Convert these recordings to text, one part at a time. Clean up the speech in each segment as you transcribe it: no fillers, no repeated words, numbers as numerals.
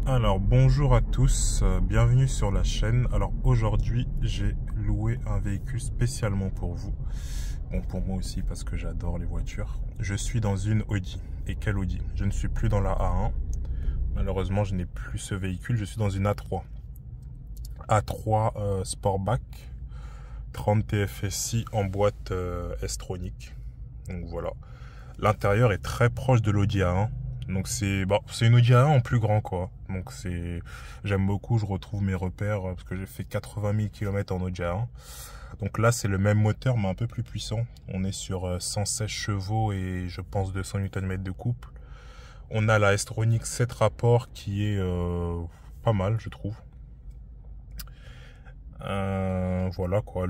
Alors bonjour à tous, bienvenue sur la chaîne. Alors aujourd'hui j'ai loué un véhicule spécialement pour vous. Bon, pour moi aussi parce que j'adore les voitures. Je suis dans une Audi. Et quelle Audi? Je ne suis plus dans la A1. Malheureusement je n'ai plus ce véhicule, je suis dans une A3. A3 Sportback 30 TFSI en boîte S-Tronic. Donc voilà. L'intérieur est très proche de l'Audi A1. Donc c'est une Audi A1 en plus grand quoi. Donc j'aime beaucoup, je retrouve mes repères parce que j'ai fait 80 000 km en Audi A1. Donc là c'est le même moteur mais un peu plus puissant. On est sur 116 chevaux et je pense 200 Nm de couple. On a la S-Tronic 7 rapports qui est pas mal je trouve. Voilà quoi,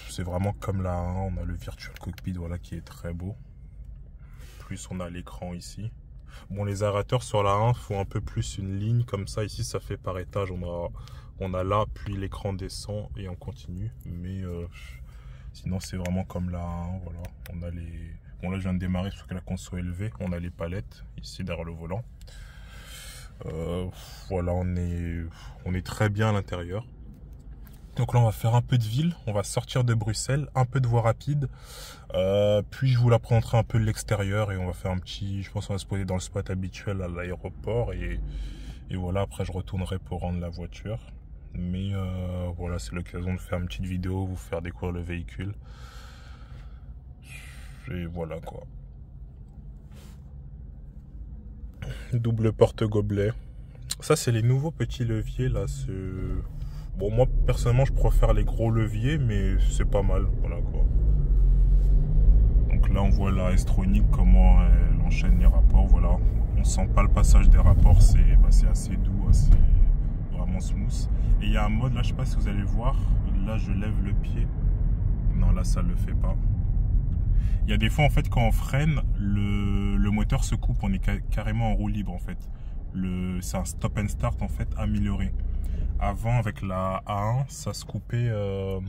c'est vraiment comme la A1, on a le Virtual Cockpit voilà qui est très beau. Plus on a l'écran ici. Bon, les aérateurs sur la 1 font un peu plus une ligne comme ça. Ici, ça fait par étage. On a là, puis l'écran descend et on continue. Mais sinon, c'est vraiment comme la 1. Voilà. On a les. Bon, là, je viens de démarrer parce que la console est élevée. On a les palettes ici derrière le volant. Voilà, on est très bien à l'intérieur. Donc là, on va faire un peu de ville, on va sortir de Bruxelles, un peu de voie rapide, puis je vous la présenterai un peu de l'extérieur et on va faire un petit, je pense qu'on va se poser dans le spot habituel à l'aéroport et voilà, après je retournerai pour rendre la voiture. Mais voilà, c'est l'occasion de faire une petite vidéo, vous faire découvrir le véhicule. Et voilà quoi. Double porte-gobelet. Ça, c'est les nouveaux petits leviers là, bon, moi, personnellement, je préfère les gros leviers, mais c'est pas mal. Voilà, quoi. Donc là, on voit la S-Tronic, comment elle enchaîne les rapports. Voilà. On sent pas le passage des rapports. C'est assez doux, assez vraiment smooth. Et il y a un mode, là, je sais pas si vous allez voir. Là, je lève le pied. Non, là, ça le fait pas. Il y a des fois, en fait, quand on freine, le moteur se coupe. On est carrément en roue libre, en fait. C'est un stop and start, en fait, amélioré. Avant, avec la A1, ça se coupait. Le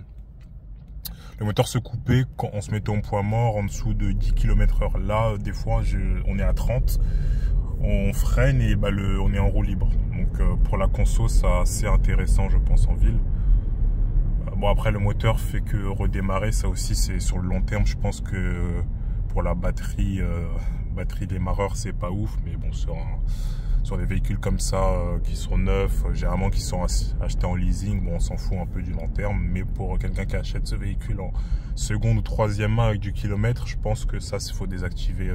moteur se coupait quand on se mettait en poids mort en dessous de 10 km/h. Là, des fois, on est à 30. On freine et on est en roue libre. Donc, pour la conso, c'est intéressant, je pense, en ville. Bon, après, le moteur fait que redémarrer, ça aussi, c'est sur le long terme. Je pense que pour la batterie démarreur, c'est pas ouf. Mais bon, sur des véhicules comme ça qui sont neufs, généralement qui sont achetés en leasing, bon on s'en fout un peu du long terme, mais pour quelqu'un qui achète ce véhicule en seconde ou troisième main avec du kilomètre, je pense que ça, il faut désactiver,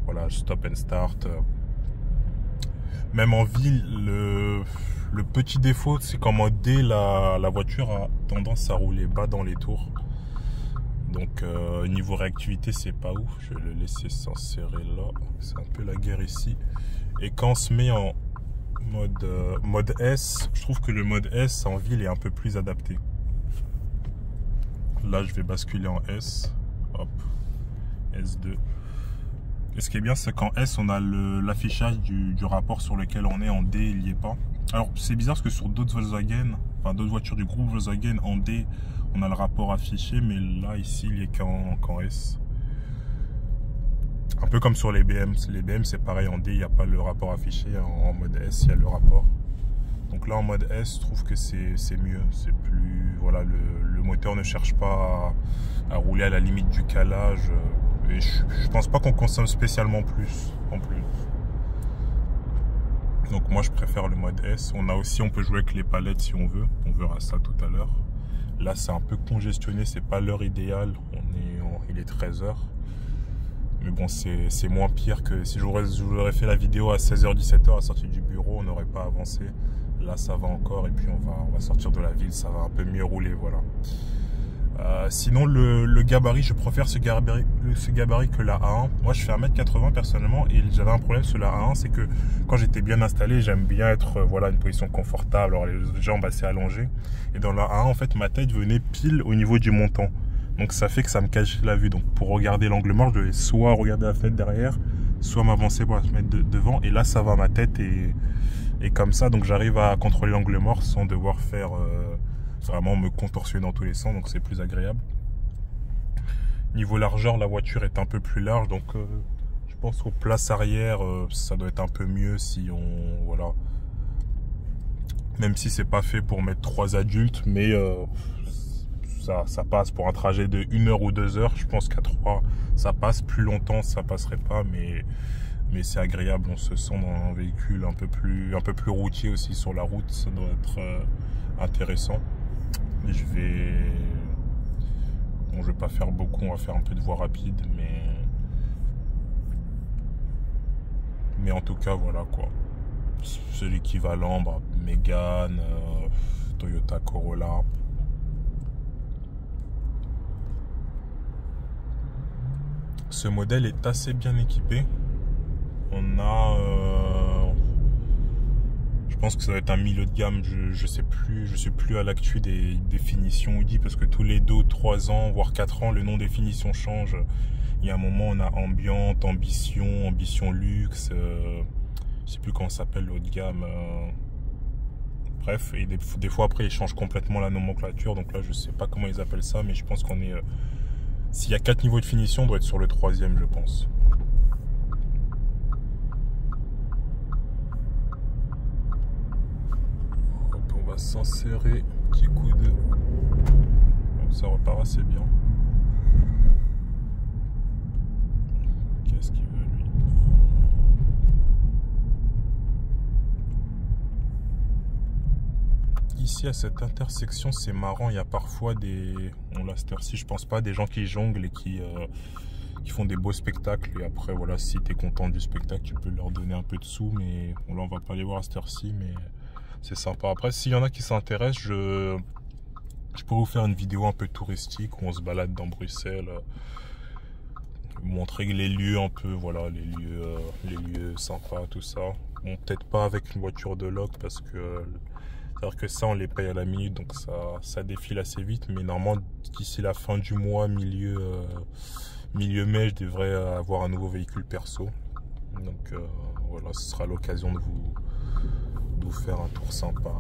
voilà, stop and start. Même en ville, le petit défaut, c'est qu'en mode D, la voiture a tendance à rouler bas dans les tours. Donc niveau réactivité, c'est pas ouf. Je vais le laisser s'insérer là. C'est un peu la guerre ici. Et quand on se met en mode S, je trouve que le mode S en ville est un peu plus adapté. Là, je vais basculer en S. Hop. S2. Et ce qui est bien, c'est qu'en S, on a l'affichage du rapport sur lequel on est. En D, il n'y est pas. Alors, c'est bizarre parce que sur d'autres Volkswagen, enfin d'autres voitures du groupe Volkswagen, en D, on a le rapport affiché. Mais là, ici, il n'y est qu'en S. Un peu comme sur les BM. Les BM, c'est pareil, en D, il n'y a pas le rapport affiché. En mode S, il y a le rapport. Donc là, en mode S, je trouve que c'est mieux. C'est plus. Voilà, le moteur ne cherche pas à rouler à la limite du calage. Et je pense pas qu'on consomme spécialement plus en plus. Donc moi, je préfère le mode S. On peut jouer avec les palettes si on veut. On verra ça tout à l'heure. Là, c'est un peu congestionné. C'est pas l'heure idéale. Il est 13h. Mais bon, c'est moins pire que si j'aurais fait la vidéo à 16h, 17h à la sortie du bureau, on n'aurait pas avancé. Là, ça va encore et puis on va sortir de la ville, ça va un peu mieux rouler, voilà. Sinon, le gabarit, je préfère ce gabarit que la A1. Moi, je fais 1m80 personnellement et j'avais un problème sur la A1, c'est que quand j'étais bien installé, j'aime bien être voilà, une position confortable, alors les jambes assez allongées. Et dans la A1, en fait, ma tête venait pile au niveau du montant. Donc ça fait que ça me cache la vue. Donc pour regarder l'angle mort, je devais soit regarder la fenêtre derrière, soit m'avancer pour se mettre devant. Et là, ça va, ma tête et comme ça. Donc j'arrive à contrôler l'angle mort sans devoir faire vraiment me contorsionner dans tous les sens. Donc c'est plus agréable. Niveau largeur, la voiture est un peu plus large. Donc je pense qu'aux places arrière, ça doit être un peu mieux si on... Voilà. même si c'est pas fait pour mettre 3 adultes, mais ça passe pour un trajet de 1 heure ou 2 heures. Je pense qu'à 3 ça passe, plus longtemps ça passerait pas, mais c'est agréable, on se sent dans un véhicule un peu plus routier aussi sur la route, ça doit être intéressant. Et je vais pas faire beaucoup, on va faire un peu de voie rapide, mais en tout cas voilà quoi. C'est l'équivalent, Mégane, Toyota Corolla. Ce modèle est assez bien équipé. On a, je pense que ça va être un milieu de gamme. Je sais plus à l'actu des définitions Audi, parce que tous les 2, 3 ans, voire 4 ans, le nom définition change. Il y a un moment, on a ambiante, ambition luxe. Je sais plus comment ça s'appelle le haut de gamme. Bref, et des fois après, ils changent complètement la nomenclature. Donc là, je sais pas comment ils appellent ça, mais je pense qu'on est. S'il y a 4 niveaux de finition, on doit être sur le 3e, je pense. On va s'insérer, petit coup de... Donc ça repart assez bien. Qu'est-ce qu'il veut lui? Ici à cette intersection, c'est marrant, il y a parfois des... On l'a cette heure-ci, je pense pas, des gens qui jonglent et qui font des beaux spectacles. Et après, voilà, si tu es content du spectacle, tu peux leur donner un peu de sous. Mais bon, là, on va pas les voir à cette heure-ci, mais c'est sympa. Après, s'il y en a qui s'intéressent, je pourrais vous faire une vidéo un peu touristique où on se balade dans Bruxelles, montrer les lieux un peu, voilà, les lieux sympas, tout ça. Bon, peut-être pas avec une voiture de loc, parce que c'est-à-dire que ça, on les paye à la minute, donc ça défile assez vite. Mais normalement, d'ici la fin du mois, milieu mai, je devrais avoir un nouveau véhicule perso. Donc voilà, ce sera l'occasion de vous faire un tour sympa,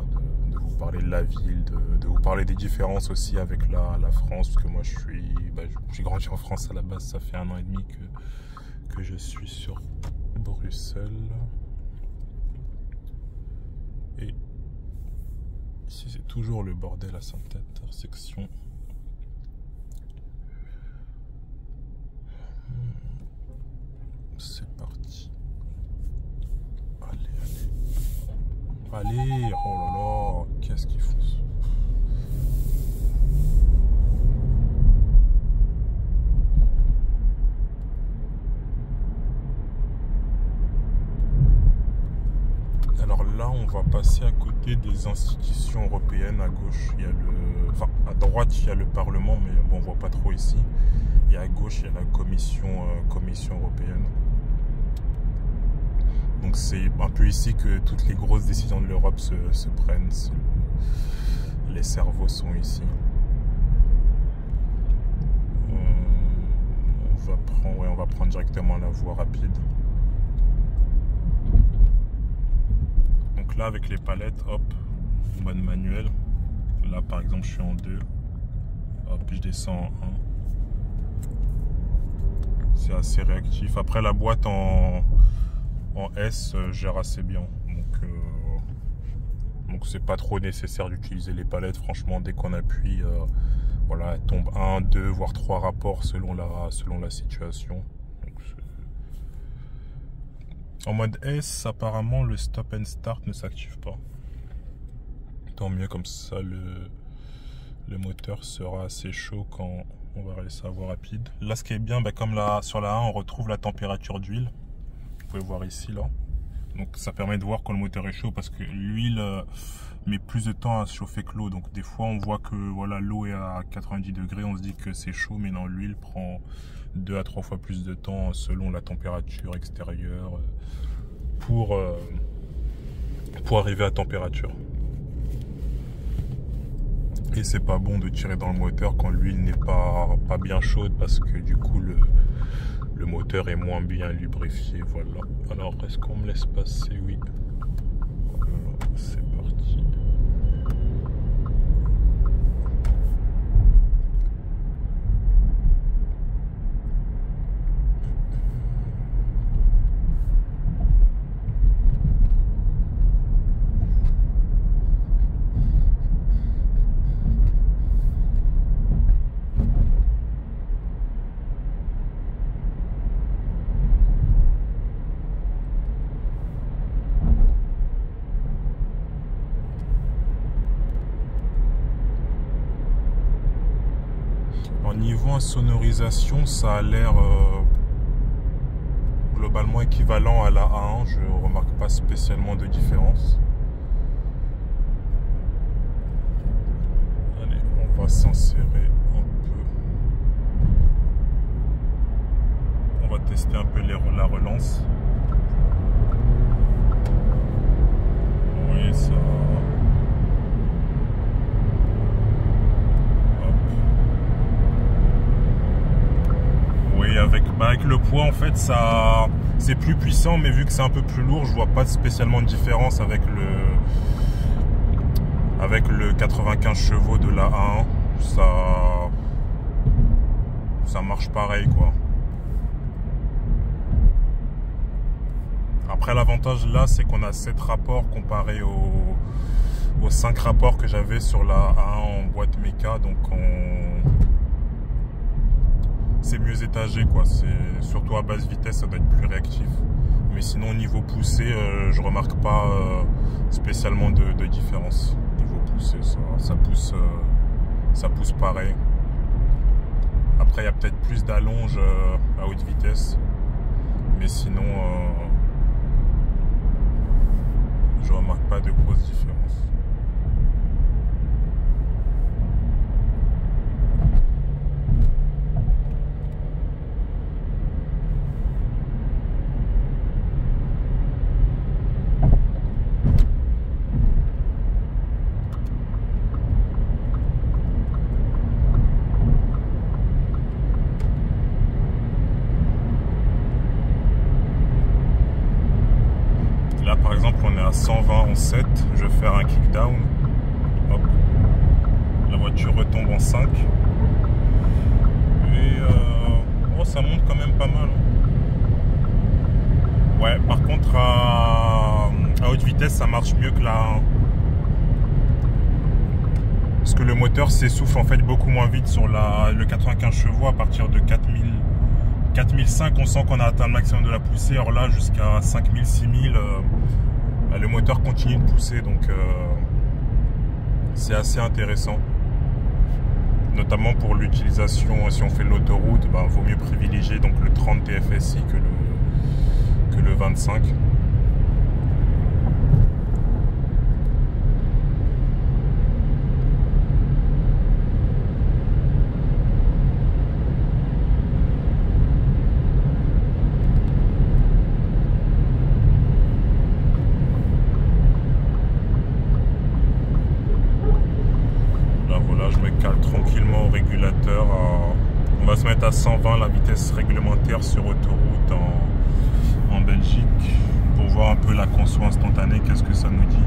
de vous parler de la ville, de vous parler des différences aussi avec la France, parce que moi j'ai grandi en France à la base, ça fait 1 an et demi que je suis sur Bruxelles. Et ici c'est toujours le bordel à cette intersection. C'est parti. Allez, oh là là, qu'est-ce qu'ils font? Alors là, on va passer à côté des institutions européennes. À gauche, il y a à droite, il y a le Parlement, mais bon, on voit pas trop ici. Et à gauche, il y a la Commission européenne. Donc c'est un peu ici que toutes les grosses décisions de l'Europe se prennent. Les cerveaux sont ici. On va prendre directement la voie rapide. Donc là, avec les palettes, hop, mode manuel. Là, par exemple, je suis en 2. Hop, je descends en 1. C'est assez réactif. Après, la boîte en S gère assez bien, donc c'est pas trop nécessaire d'utiliser les palettes. Franchement, dès qu'on appuie, voilà, elle tombe 1, 2 voire 3 rapports selon la situation. Donc, en mode S, apparemment le stop and start ne s'active pas. Tant mieux, comme ça le moteur sera assez chaud quand on va réussir à voie rapide. Là, ce qui est bien, comme là sur la 1, on retrouve la température d'huile. Vous pouvez voir ici, là. Donc ça permet de voir quand le moteur est chaud, parce que l'huile met plus de temps à se chauffer que l'eau. Donc des fois on voit que voilà, l'eau est à 90 degrés, on se dit que c'est chaud, mais non, l'huile prend 2 à 3 fois plus de temps selon la température extérieure pour arriver à température. Et c'est pas bon de tirer dans le moteur quand l'huile n'est pas bien chaude, parce que du coup le moteur est moins bien lubrifié. Voilà. Alors, est-ce qu'on me laisse passer? Oui. Voilà, c'est parti. Niveau insonorisation, ça a l'air globalement équivalent à la A1. Je ne remarque pas spécialement de différence. Allez, on va s'insérer un peu. On va tester un peu la relance. Oui, ça... Oui, avec le poids, en fait, ça c'est plus puissant, mais vu que c'est un peu plus lourd, je vois pas spécialement de différence avec le 95 chevaux de la A1. Ça marche pareil, quoi. Après, l'avantage là, c'est qu'on a 7 rapports comparé aux 5 rapports que j'avais sur la A1 en boîte méca, donc c'est mieux étagé, quoi. C'est surtout à basse vitesse, ça doit être plus réactif. Mais sinon, au niveau poussé, je remarque pas spécialement de différence. Niveau poussé, ça pousse pareil. Après, il y a peut-être plus d'allonge à haute vitesse, mais sinon, je remarque pas de grosses différences. Par exemple, on est à 120 en 7, je vais faire un kickdown, hop, la voiture retombe en 5 et oh, ça monte quand même pas mal. Ouais, par contre à haute vitesse ça marche mieux que la 1, parce que le moteur s'essouffle en fait beaucoup moins vite sur le 95 chevaux. À partir de 4005, on sent qu'on a atteint le maximum de la poussée. Alors là, jusqu'à 5000, 6000, le moteur continue de pousser, donc c'est assez intéressant. Notamment pour l'utilisation, si on fait l'autoroute, vaut mieux privilégier donc le 30 TFSI que le 25. Tranquillement au régulateur. On va se mettre à 120 la vitesse réglementaire sur autoroute en Belgique pour voir un peu la conso instantanée, qu'est-ce que ça nous dit.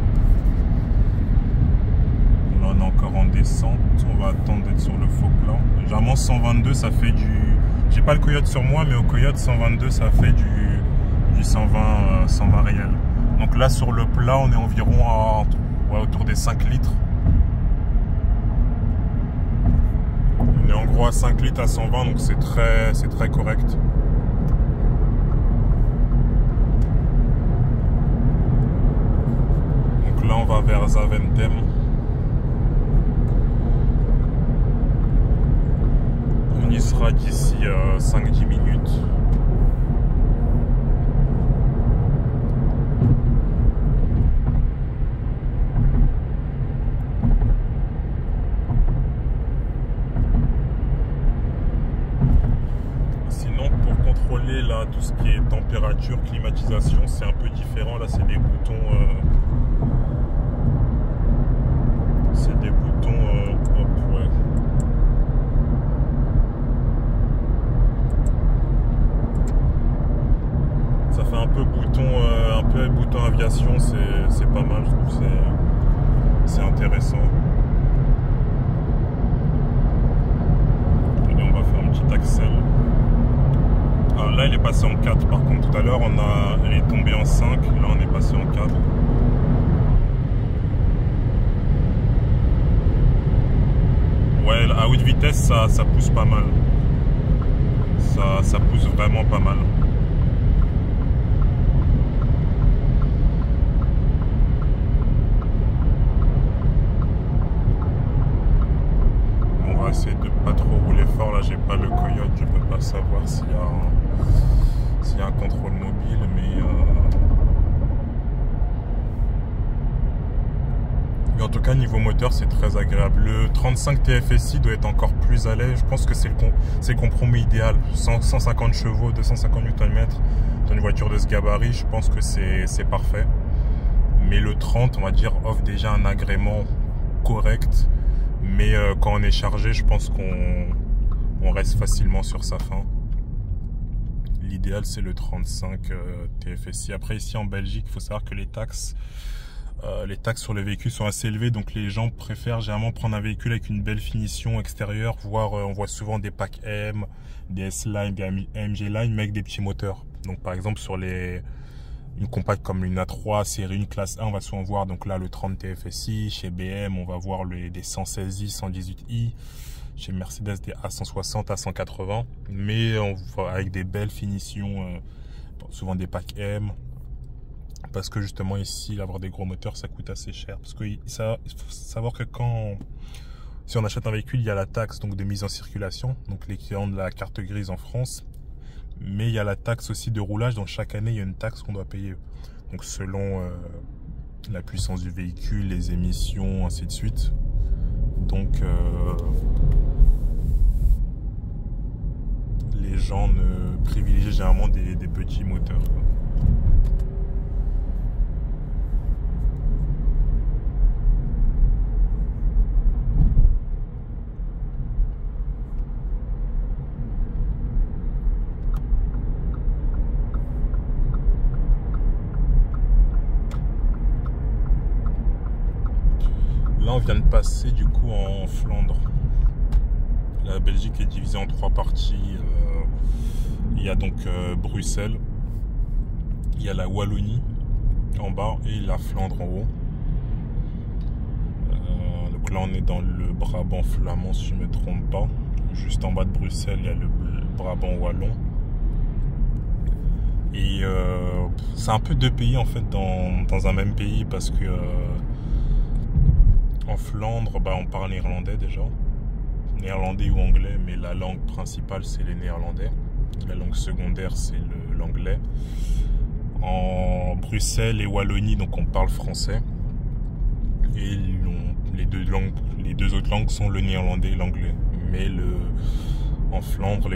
Là on est encore en descente, on va attendre d'être sur le faux plan. Généralement 122 ça fait du... J'ai pas le Coyote sur moi, mais au Coyote 122 ça fait du 120 réel. Donc là sur le plat on est environ autour des 5 litres. On est en gros à 5 litres à 120, donc c'est très correct. Donc là on va vers Zaventem. On y sera d'ici 5-10 minutes. Là, tout ce qui est température, climatisation, c'est un peu différent. Là, c'est des boutons. Hop, ouais. Ça fait un peu bouton aviation. C'est pas mal. Je trouve c'est intéressant. Et on va faire un petit accel. Alors là, il est passé en 4. Par contre, tout à l'heure, elle est tombée en 5. Là, on est passé en 4. Ouais, à haute vitesse, ça pousse pas mal. Ça pousse vraiment pas mal. On va essayer de pas trop rouler fort. Là, j'ai En tout cas, niveau moteur, c'est très agréable. Le 35 TFSI doit être encore plus à l'aise. Je pense que c'est le compromis idéal. 150 chevaux, 250 Nm dans une voiture de ce gabarit, je pense que c'est parfait. Mais le 30, on va dire, offre déjà un agrément correct. Mais quand on est chargé, je pense qu'on reste facilement sur sa fin. L'idéal, c'est le 35 TFSI. Après, ici en Belgique, il faut savoir que les taxes sur les véhicules sont assez élevées, donc les gens préfèrent généralement prendre un véhicule avec une belle finition extérieure, voire on voit souvent des packs M, des S-Line, des AMG Line, mais avec des petits moteurs. Donc par exemple sur une compacte comme une A3 série 1 classe 1, on va souvent voir donc là le 30 TFSI, chez BM on va voir des 116i, 118i, chez Mercedes des A160, A180, mais avec des belles finitions, souvent des packs M. Parce que justement ici, avoir des gros moteurs, ça coûte assez cher. Parce qu'il faut savoir que si on achète un véhicule, il y a la taxe donc de mise en circulation, donc l'équivalent de la carte grise en France. Mais il y a la taxe aussi de roulage, donc chaque année, il y a une taxe qu'on doit payer. Donc selon la puissance du véhicule, les émissions, ainsi de suite. Donc les gens ne privilégient généralement des petits moteurs, quoi. Là, on vient de passer du coup en Flandre. La Belgique est divisée en 3 parties. Il y a donc Bruxelles, il y a la Wallonie en bas et la Flandre en haut. Donc là, on est dans le Brabant flamand, si je ne me trompe pas. Juste en bas de Bruxelles, il y a le Brabant wallon. Et c'est un peu deux pays en fait dans un même pays, parce que en Flandre, on parle néerlandais déjà, néerlandais ou anglais, mais la langue principale c'est les néerlandais, la langue secondaire c'est l'anglais. En Bruxelles et Wallonie, donc on parle français, et les deux autres langues sont le néerlandais et l'anglais. Mais en Flandre,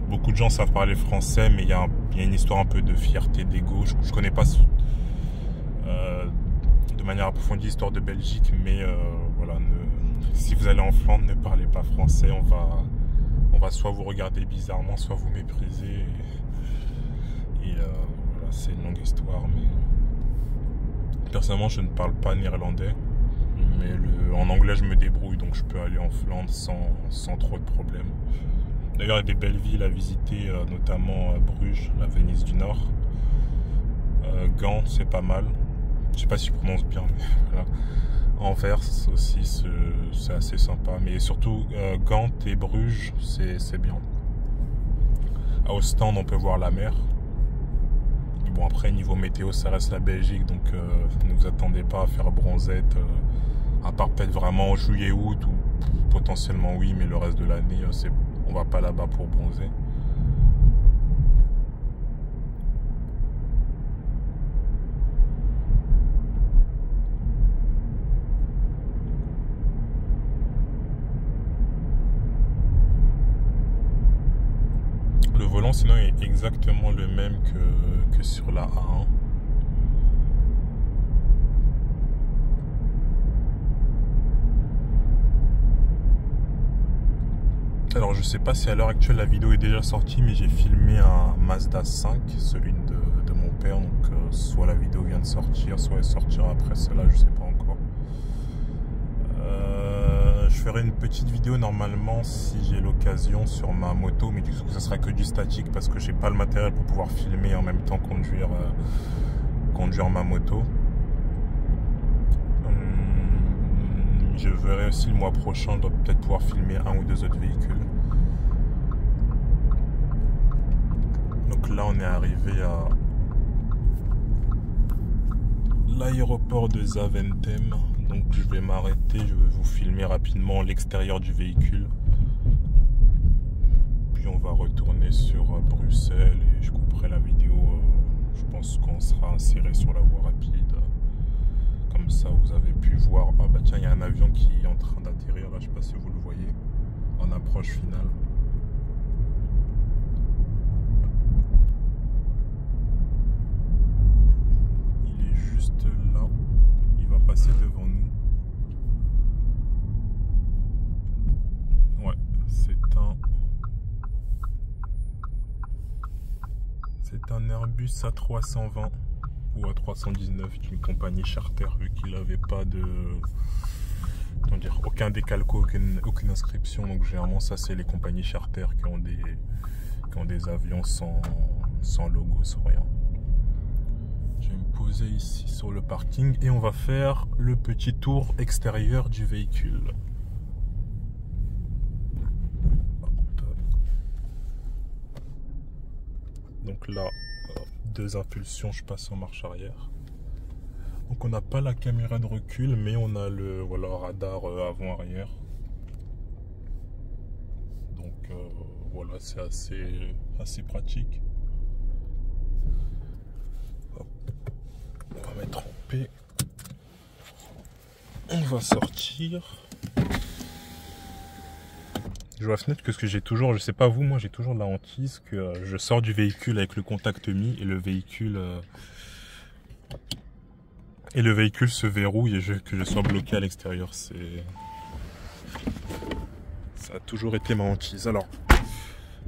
beaucoup de gens savent parler français, mais il y a une histoire un peu de fierté, d'ego. Je connais pas de manière approfondie l'histoire de Belgique, mais voilà, si vous allez en Flandre, ne parlez pas français, on va soit vous regarder bizarrement, soit vous mépriser, et voilà, c'est une longue histoire. Mais personnellement, je ne parle pas néerlandais, mais en anglais je me débrouille, donc je peux aller en Flandre sans trop de problèmes. D'ailleurs, il y a des belles villes à visiter, notamment Bruges, la Venise du Nord, Gand, c'est pas mal. Je sais pas si je prononce bien, mais voilà. Anvers aussi, c'est assez sympa. Mais surtout, Gand et Bruges, c'est bien. À Ostende, on peut voir la mer. Bon, après, niveau météo, ça reste la Belgique, donc ne vous attendez pas à faire bronzette. À part peut-être vraiment en juillet-août, ou potentiellement oui, mais le reste de l'année, on va pas là-bas pour bronzer. Le volant sinon est exactement le même que sur la A1. Alors je sais pas si à l'heure actuelle la vidéo est déjà sortie, mais j'ai filmé un Mazda 5, celui de mon père, donc soit la vidéo vient de sortir, soit elle sortira après cela, je sais pas encore. Je ferai une petite vidéo normalement si j'ai l'occasion sur ma moto, mais du coup ça sera que du statique parce que j'ai pas le matériel pour pouvoir filmer et en même temps conduire ma moto. Je verrai aussi le mois prochain, je dois peut-être pouvoir filmer un ou deux autres véhicules. Donc là on est arrivé à l'aéroport de Zaventem. Donc je vais m'arrêter, je vais vous filmer rapidement l'extérieur du véhicule. Puis on va retourner sur Bruxelles et je couperai la vidéo, je pense qu'on sera inséré sur la voie rapide. Comme ça vous avez pu voir voir. Ah bah tiens, il y a un avion qui est en train d'atterrir là, je sais pas si vous le voyez, en approche finale. Il est juste là, il va passer devant nous. Ouais, c'est un Airbus A320 ou A319 d'une compagnie charter, vu qu'il n'avait pas de, comment dire, aucun décalco, aucune inscription. Donc généralement ça c'est les compagnies charter qui ont des avions sans logo, sans rien. Je vais me poser ici sur le parking et on va faire le petit tour extérieur du véhicule. Donc là, 2 impulsions, je passe en marche arrière. Donc on n'a pas la caméra de recul, mais on a le radar avant-arrière. Donc voilà, c'est assez pratique. Hop. On va mettre en P. On va sortir. Je vois la fenêtre parce que j'ai toujours, je sais pas vous, moi j'ai toujours la hantise que je sors du véhicule avec le contact mis et le véhicule se verrouille et que je sois bloqué à l'extérieur. Ça a toujours été ma hantise. Alors,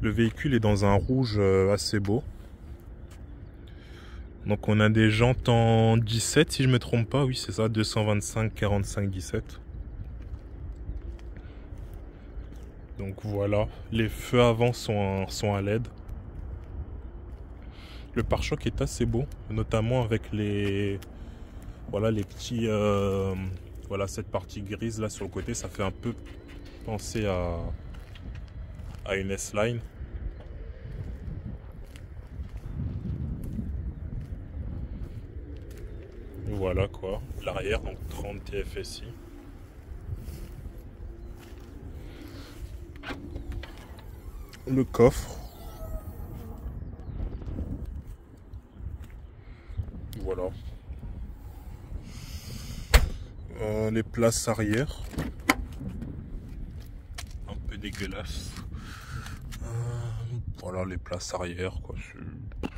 le véhicule est dans un rouge assez beau. Donc on a des jantes en 17 si je me trompe pas, oui c'est ça, 225 45 17. Donc voilà, les feux avant sont à LED. Le pare-choc est assez beau, notamment avec les petits, cette partie grise là sur le côté, ça fait un peu penser à une S-Line. Voilà quoi, l'arrière donc 30 TFSI. Le coffre. Voilà. Les places arrière. Un peu dégueulasse. Voilà les places arrière quoi.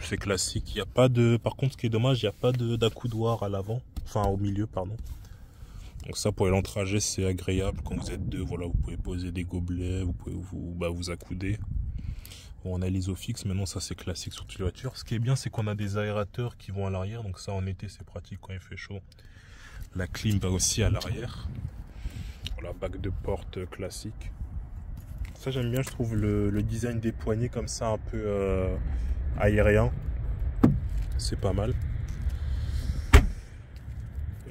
C'est classique. Il y a pas de. Par contre, ce qui est dommage, il n'y a pas d'accoudoir à l'avant. Enfin au milieu, pardon. Donc ça pour les longs trajets c'est agréable quand vous êtes deux. Voilà, vous pouvez poser des gobelets, vous pouvez vous accouder. Bon, on a l'isofix, maintenant ça c'est classique sur toutes les voitures. Ce qui est bien c'est qu'on a des aérateurs qui vont à l'arrière, donc ça en été c'est pratique quand il fait chaud. La clim va aussi à l'arrière. Voilà, bac de porte classique. Ça j'aime bien, je trouve le design des poignées comme ça un peu aérien. C'est pas mal.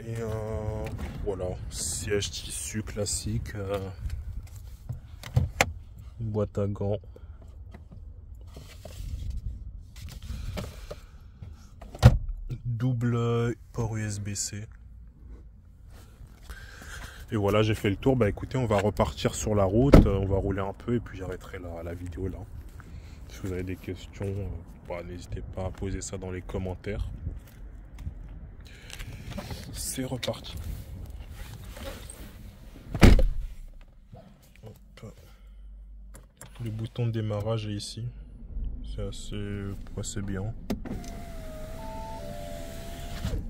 Et voilà, siège tissu classique. Boîte à gants. Double port USB-C. Et voilà, j'ai fait le tour. Bah écoutez, on va repartir sur la route. On va rouler un peu et puis j'arrêterai la vidéo là. Si vous avez des questions, n'hésitez pas à poser ça dans les commentaires. C'est reparti. Hop. Le bouton de démarrage est ici. C'est assez bien.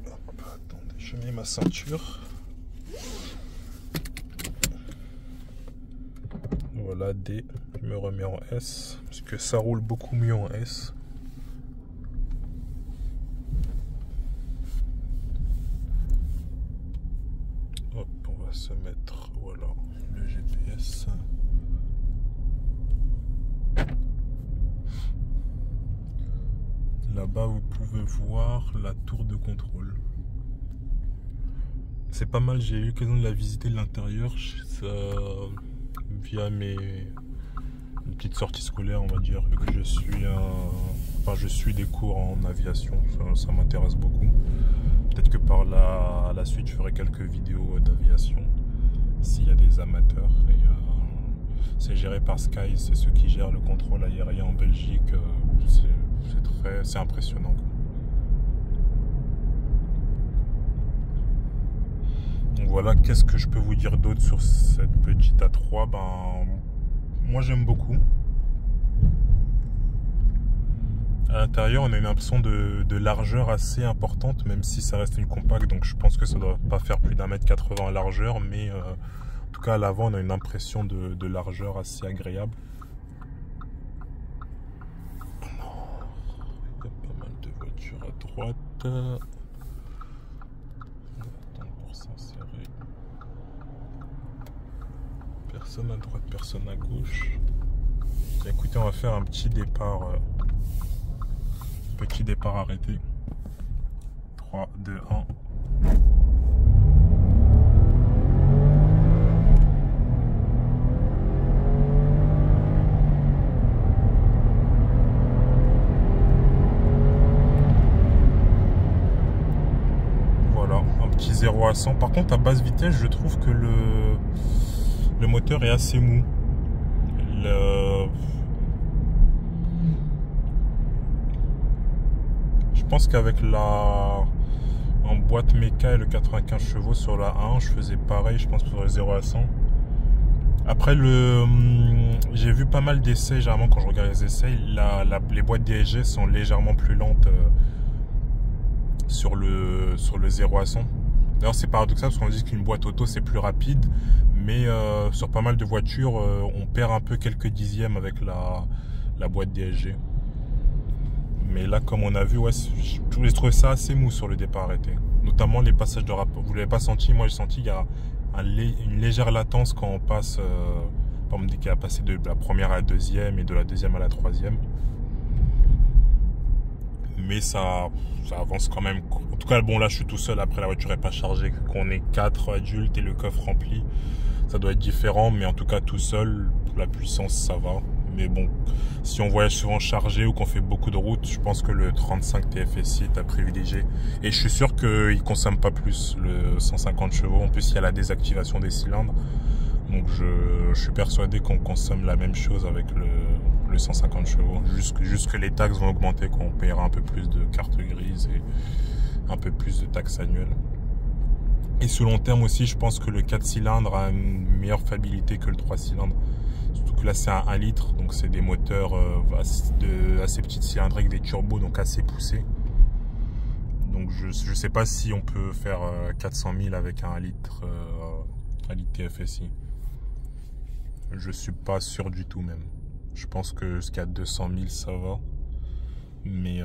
Hop, attendez, je mets ma ceinture. Voilà, D, je me remets en S, parce que ça roule beaucoup mieux en S. Hop, on va se mettre, voilà, le GPS. Là-bas, vous pouvez voir la tour de contrôle. C'est pas mal, j'ai eu l'occasion de la visiter de l'intérieur via mes petites sorties scolaires, on va dire, vu que je suis des cours en aviation, ça m'intéresse beaucoup. Peut-être que par la suite, je ferai quelques vidéos d'aviation, s'il y a des amateurs. C'est géré par Sky, c'est ceux qui gèrent le contrôle aérien en Belgique. C'est impressionnant, quoi. Donc voilà, qu'est-ce que je peux vous dire d'autre sur cette petite A3? Ben, moi j'aime beaucoup. À l'intérieur, on a une impression de largeur assez importante, même si ça reste une compacte, donc je pense que ça ne doit pas faire plus d'1,80 m en largeur, mais en tout cas à l'avant, on a une impression de largeur assez agréable. Il y a pas mal de voitures à droite. On va attendre pour s'insérer. Personne à droite, personne à gauche. Écoutez, on va faire un petit départ. Petit départ arrêté. 3, 2, 1. Voilà, un petit 0 à 100. Par contre, à basse vitesse, je trouve que le moteur est assez mou. Je pense qu'avec en boîte méca et le 95 chevaux sur la 1, je faisais pareil, je pense, pour le 0 à 100. Après, j'ai vu pas mal d'essais, généralement quand je regarde les essais, les boîtes DSG sont légèrement plus lentes sur le 0 à 100. D'ailleurs, c'est paradoxal parce qu'on dit qu'une boîte auto c'est plus rapide, mais sur pas mal de voitures, on perd un peu quelques dixièmes avec la boîte DSG. Mais là, comme on a vu, ouais, j'ai trouvé ça assez mou sur le départ arrêté. Notamment les passages de rapport. Vous ne l'avez pas senti, moi j'ai senti qu'il y a une légère latence quand on passe, par exemple, dès qu'il a passé de la première à la deuxième et de la deuxième à la troisième. Mais ça avance quand même. En tout cas, bon, là je suis tout seul, après la voiture n'est pas chargée. Qu'on est 4 adultes et le coffre rempli, ça doit être différent. Mais en tout cas, tout seul, pour la puissance, ça va. Mais bon, si on voyage souvent chargé ou qu'on fait beaucoup de routes, je pense que le 35 TFSI est à privilégier. Et je suis sûr qu'il ne consomme pas plus, le 150 chevaux. En plus, il y a la désactivation des cylindres. Donc je suis persuadé qu'on consomme la même chose avec le 150 chevaux. Juste que les taxes vont augmenter quand on paiera un peu plus de carte grise et un peu plus de taxes annuelles. Et sur long terme aussi, je pense que le 4 cylindres a une meilleure fiabilité que le 3 cylindres. Surtout que là c'est un 1 litre, donc c'est des moteurs assez petites cylindrées avec des turbos, donc assez poussés. Donc je sais pas si on peut faire 400 000 avec un 1 litre TFSI. Je suis pas sûr du tout même. Je pense que jusqu'à 200 000 ça va. Mais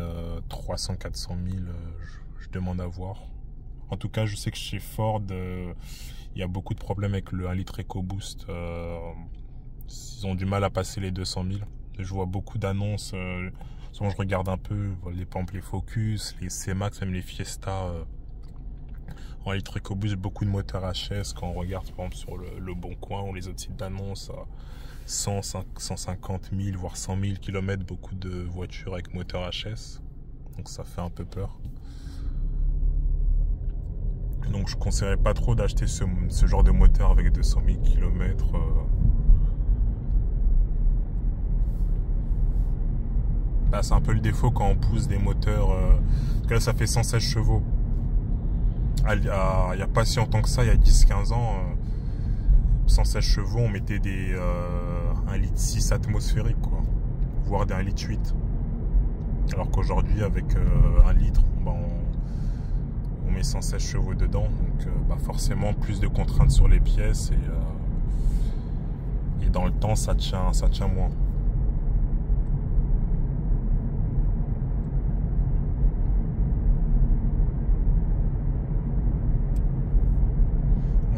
300-400 000 je demande à voir. En tout cas je sais que chez Ford il y a beaucoup de problèmes avec le 1 litre EcoBoost. Ils ont du mal à passer les 200 000. Je vois beaucoup d'annonces. Souvent je regarde un peu les Focus, les C-Max, même les Fiesta. En litre EcoBoost, beaucoup de moteurs HS. Quand on regarde par exemple sur le Bon Coin ou les autres sites d'annonces, 100, 150 000 voire 100 000 km, beaucoup de voitures avec moteur HS. Donc ça fait un peu peur. Donc je ne conseillerais pas trop d'acheter ce genre de moteur avec 200 000 km. Là, c'est un peu le défaut quand on pousse des moteurs. Parce que là, ça fait 116 chevaux. Il n'y a pas si longtemps que ça, il y a 10-15 ans, 116 chevaux, on mettait des 1,6 litre atmosphérique, quoi. Voire des 1,8 litre. Alors qu'aujourd'hui, avec 1 litre, on met 116 chevaux dedans. Donc forcément, plus de contraintes sur les pièces. Et dans le temps, ça tient moins.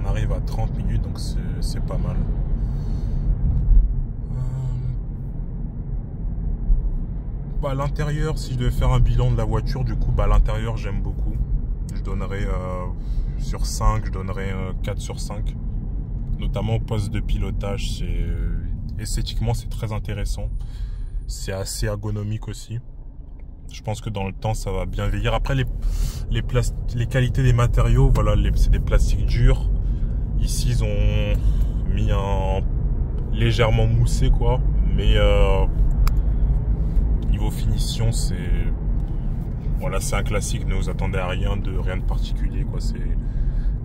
On arrive à 30 minutes, donc c'est pas mal. À l'intérieur, si je devais faire un bilan de la voiture, du coup, à l'intérieur, j'aime beaucoup. Je donnerais sur 5, je donnerais 4 sur 5. Notamment au poste de pilotage, esthétiquement, c'est très intéressant. C'est assez ergonomique aussi. Je pense que dans le temps, ça va bien vieillir. Après, les qualités des matériaux, voilà, c'est des plastiques durs. Ici, ils ont mis un légèrement moussé, quoi. Mais niveau finition, voilà, c'est un classique. Ne vous attendez à rien de particulier, quoi.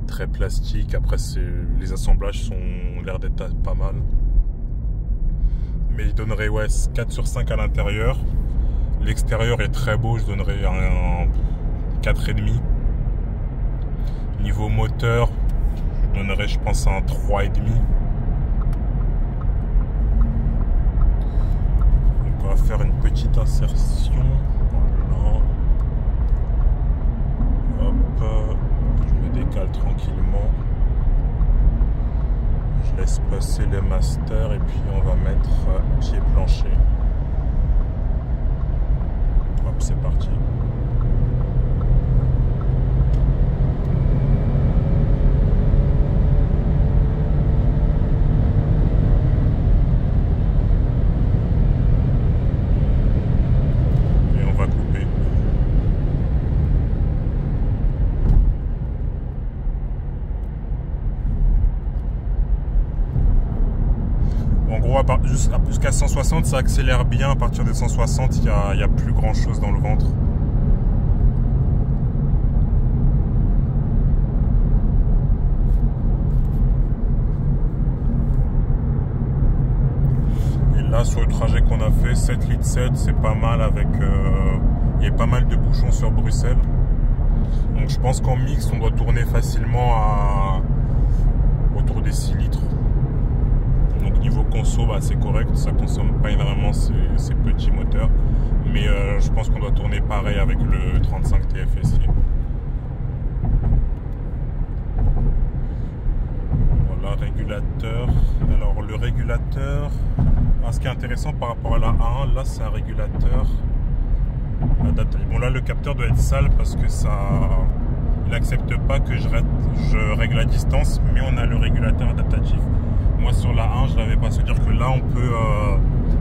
très plastique. Après, les assemblages ont l'air d'être pas mal. Mais je donnerais ouais, 4 sur 5 à l'intérieur. L'extérieur est très beau, je donnerais un 4,5. Niveau moteur, je donnerais je pense un 3,5. On va faire une petite insertion. Voilà. Hop, je me décale tranquillement. Je laisse passer les masters et puis on va mettre pied plancher. Hop, c'est parti. Et on va couper. En gros, jusqu'à 160, ça accélère bien. À partir de 160, il n'y a plus grand chose dans le ventre. Et là, sur le trajet qu'on a fait, 7 litres 7, c'est pas mal avec... il y a pas mal de bouchons sur Bruxelles. Donc je pense qu'en mix, on doit tourner facilement à autour des 6 litres. Donc niveau conso, bah, c'est correct, ça consomme pas énormément ces petits moteurs. Mais je pense qu'on doit tourner pareil avec le 35 TFSI. Voilà, régulateur. Alors le régulateur, ce qui est intéressant par rapport à la A1, là c'est un régulateur adapté. Bon là le capteur doit être sale parce que il n'accepte pas que je règle la distance, mais on a le régulateur adaptatif. Moi sur la 1 je l'avais pas, se dire que là on peut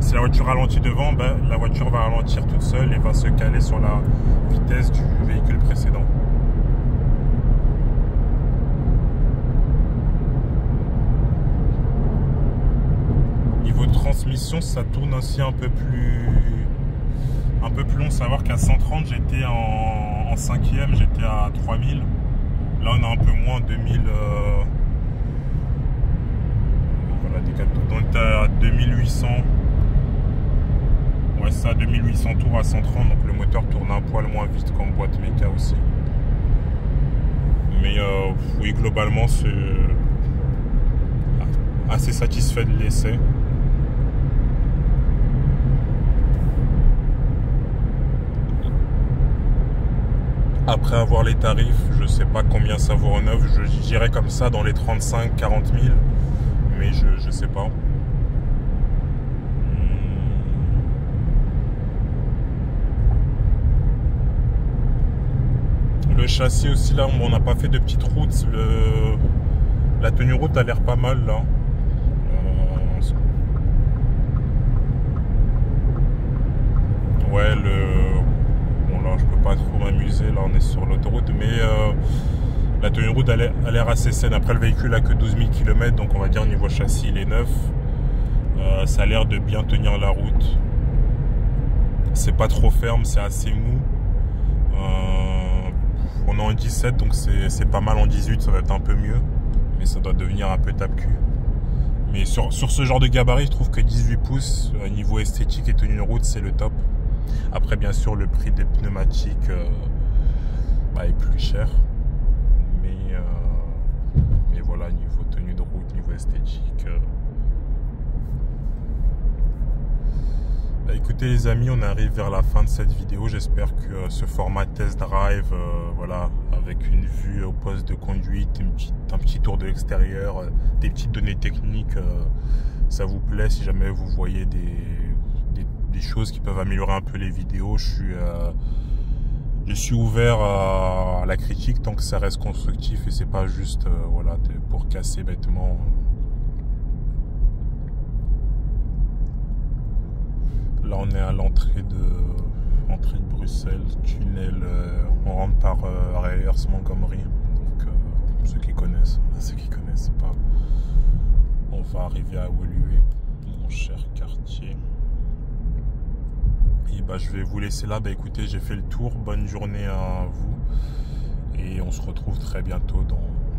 si la voiture ralentit devant, ben, la voiture va ralentir toute seule et va se caler sur la vitesse du véhicule précédent. Niveau de transmission, ça tourne aussi un peu plus long. Savoir qu'à 130 j'étais en 5e, j'étais à 3000. Là on a un peu moins, 2000. Donc on est à 2800. Ouais, ça, 2800 tours à 130. Donc le moteur tourne un poil moins vite qu'en boîte méca aussi. Mais oui, globalement, c'est assez satisfait de l'essai. Après avoir les tarifs, je sais pas combien ça vaut en neuf. Je dirais comme ça dans les 35-40 000. Mais je sais pas. Le châssis aussi, là, on n'a pas fait de petites routes. La tenue route a l'air pas mal, là. Ouais, bon, là, je peux pas trop m'amuser. Là, on est sur l'autoroute. Mais la tenue route a l'air assez saine. Après, le véhicule a que 12 000 km. Donc, on va dire, niveau châssis, il est neuf. Ça a l'air de bien tenir la route. C'est pas trop ferme, c'est assez mou. On est en 17, donc c'est pas mal en 18, ça va être un peu mieux. Mais ça doit devenir un peu tape-cul. Mais sur ce genre de gabarit, je trouve que 18 pouces, niveau esthétique et tenue de route, c'est le top. Après, bien sûr, le prix des pneumatiques est plus cher. Mais voilà, niveau tenue de route, niveau esthétique... Écoutez les amis, on arrive vers la fin de cette vidéo. J'espère que ce format test drive, voilà, avec une vue au poste de conduite, un petit tour de l'extérieur, des petites données techniques, ça vous plaît. Si jamais vous voyez des choses qui peuvent améliorer un peu les vidéos, je suis ouvert à la critique tant que ça reste constructif et c'est pas juste voilà, pour casser bêtement. Là on est à l'entrée de Bruxelles, tunnel, on rentre par Reyers Montgomery. Donc ceux qui connaissent pas, on va arriver à Woluwe, mon cher quartier. Et je vais vous laisser là. Écoutez, j'ai fait le tour, bonne journée à vous et on se retrouve très bientôt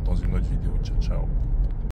dans une autre vidéo. Ciao, ciao.